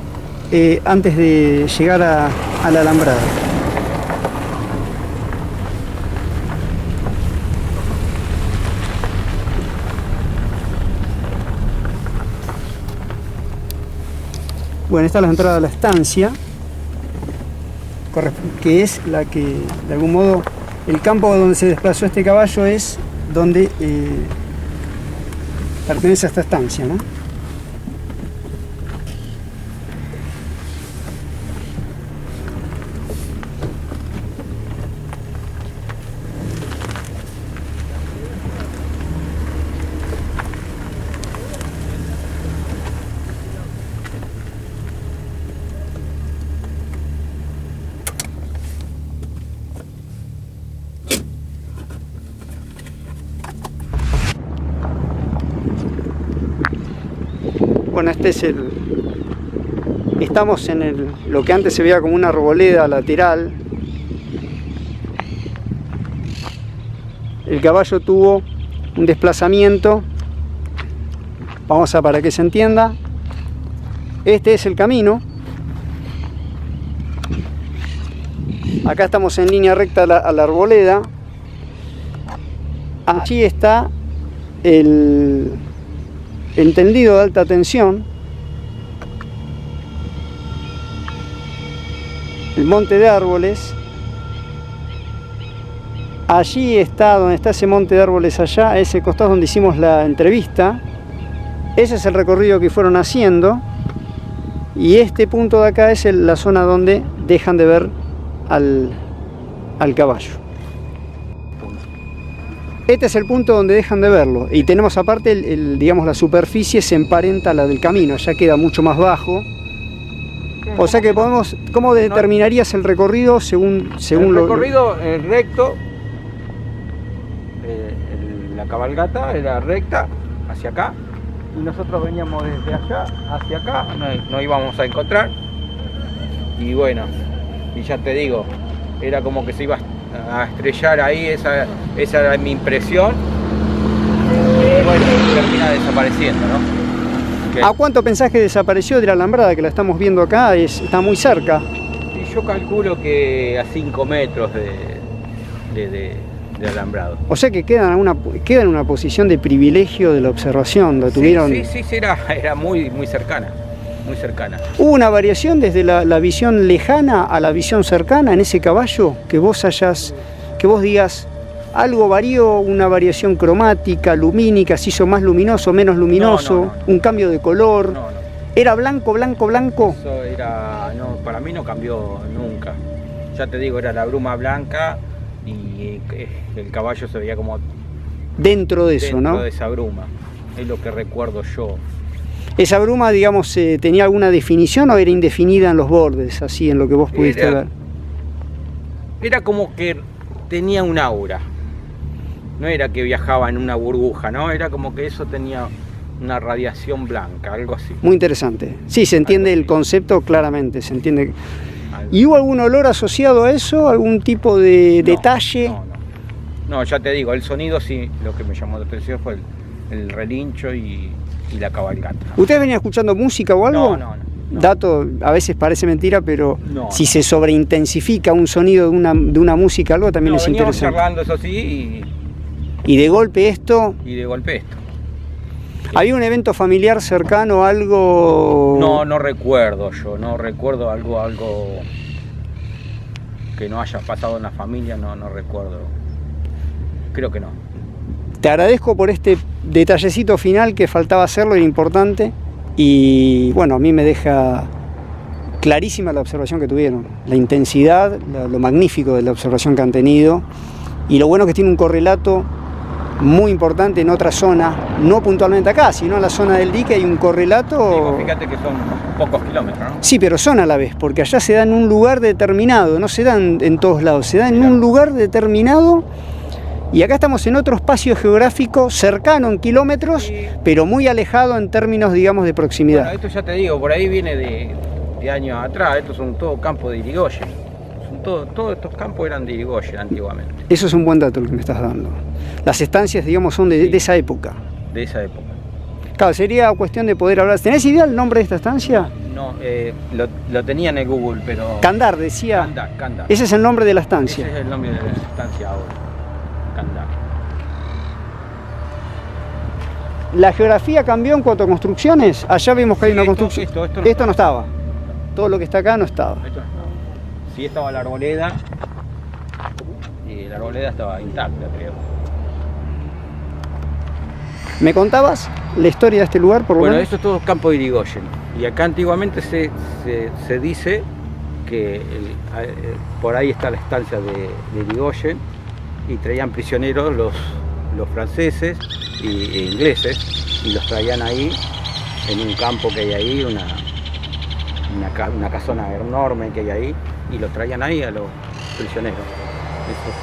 antes de llegar a la alambrada. Bueno, esta es la entrada a la estancia, que es la que, de algún modo, el campo donde se desplazó este caballo es donde pertenece a esta estancia, ¿no? Bueno, este es estamos en lo que antes se veía como una arboleda lateral. El caballo tuvo un desplazamiento, para que se entienda, este es el camino. Acá estamos en línea recta a la arboleda. Allí está en tendido de alta tensión, el monte de árboles. Allí está, donde está ese monte de árboles allá, a ese costado donde hicimos la entrevista. Ese es el recorrido que fueron haciendo. Y este punto de acá es la zona donde dejan de ver al caballo. Este es el punto donde dejan de verlo. Y tenemos aparte, digamos, la superficie se emparenta a la del camino, ya queda mucho más bajo. O sea que podemos, ¿cómo determinarías el recorrido según el recorrido recto? La cabalgata era recta hacia acá y nosotros veníamos desde allá hacia acá, nos íbamos a encontrar y bueno, y ya te digo, era como que se iba a estrellar ahí, esa era mi impresión y bueno, termina desapareciendo, ¿no? ¿A cuánto pensás que desapareció de la alambrada que la estamos viendo acá? Está muy cerca. Y yo calculo que a 5 metros de alambrado. O sea que queda en una posición de privilegio de la observación. ¿La tuvieron? Sí, era muy cercana, muy cercana. ¿Hubo una variación desde la visión lejana a la visión cercana en ese caballo? Que vos digas, algo varió, una variación cromática, lumínica, se hizo más luminoso, menos luminoso, No. un cambio de color. No. ¿Era blanco? Eso era, no, para mí no cambió nunca. Ya te digo, era la bruma blanca y el caballo se veía como dentro de eso, ¿no? De esa bruma, es lo que recuerdo yo. ¿Esa bruma, digamos, tenía alguna definición o era indefinida en los bordes, así en lo que vos pudiste ver? Era como que tenía un aura, no era que viajaba en una burbuja, ¿no? Era como que eso tenía una radiación blanca, algo así. Muy interesante. Sí, se entiende el concepto claramente, se entiende. ¿Y hubo algún olor asociado a eso? ¿Algún tipo de detalle? No, ya te digo, el sonido sí, lo que me llamó la atención fue el relincho y la cabalgata. ¿Ustedes venían escuchando música o algo? No. Dato, a veces parece mentira, pero si se sobreintensifica un sonido de una música, algo también es interesante. Charlando, eso sí, y de golpe esto. ¿Había un evento familiar cercano, algo? No recuerdo algo que no haya pasado en la familia, no recuerdo. Creo que no. Te agradezco por este detallecito final que faltaba hacerlo, era importante. Y bueno, a mí me deja clarísima la observación que tuvieron, la intensidad, lo magnífico de la observación que han tenido y lo bueno que tiene un correlato muy importante en otra zona, no puntualmente acá, sino en la zona del dique hay un correlato. Sí, fíjate que son pocos kilómetros, ¿no? Sí, pero son a la vez, porque allá se da en un lugar determinado, no se dan en todos lados, se da en un lugar determinado. Y acá estamos en otro espacio geográfico cercano en kilómetros, pero muy alejado en términos, digamos, de proximidad. Bueno, esto ya te digo, por ahí viene de años atrás, estos son todo campos de Irigoyen. Todos estos campos eran de Irigoyen antiguamente. Eso es un buen dato lo que me estás dando. Las estancias, digamos, son de esa época. De esa época. Claro, sería cuestión de poder hablar. ¿Tenés idea del nombre de esta estancia? No, lo tenía en el Google, pero... Candar, decía. Candar. Ese es el nombre de la estancia. Ese es el nombre de la estancia ahora. Candar. ¿La geografía cambió en cuanto a construcciones? Allá vimos que hay una construcción. Esto no estaba. Todo lo que está acá no estaba. Esto no estaba. Sí estaba la arboleda. Y la arboleda estaba intacta, creo. ¿Me contabas la historia de este lugar, por lo menos? Bueno, esto es todo campo de Irigoyen. Y acá antiguamente se dice que por ahí está la estancia de Irigoyen y traían prisioneros los franceses e ingleses y los traían ahí en un campo que hay ahí, una casona enorme que hay ahí, y los traían ahí a los prisioneros. Eso es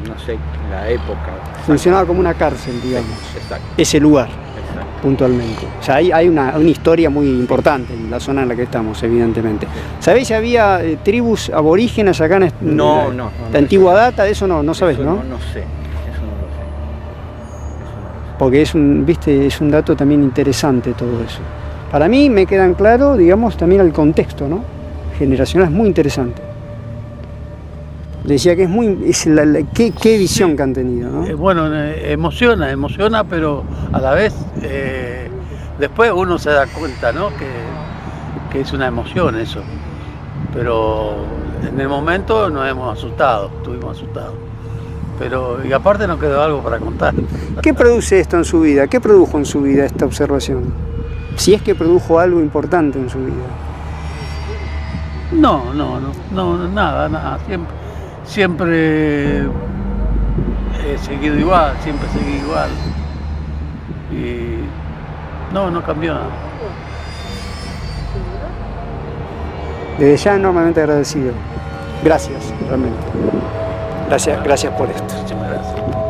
no sé, la época. Funcionaba como una cárcel, digamos. Exacto. Ese lugar, Exacto. puntualmente. O sea, hay una historia muy importante en la zona en la que estamos, evidentemente. ¿Sabéis si había tribus aborígenas acá en No, de antigua data? De eso no sabés, ¿no? No sé, eso no lo sé. Porque es un dato también interesante todo eso. Para mí me quedan claro, digamos, también el contexto, ¿no? Generacional es muy interesante. Decía que qué visión que han tenido, ¿no? Bueno, emociona, pero a la vez después uno se da cuenta, ¿no? Que es una emoción eso. Pero en el momento nos hemos asustado, estuvimos asustados. Y aparte nos quedó algo para contar. ¿Qué produce esto en su vida? ¿Qué produjo en su vida esta observación? Si es que produjo algo importante en su vida. No, nada. Siempre he seguido igual, siempre seguí igual. Y no cambió nada. Desde ya enormemente agradecido. Gracias, realmente. Gracias por esto. Muchísimas gracias.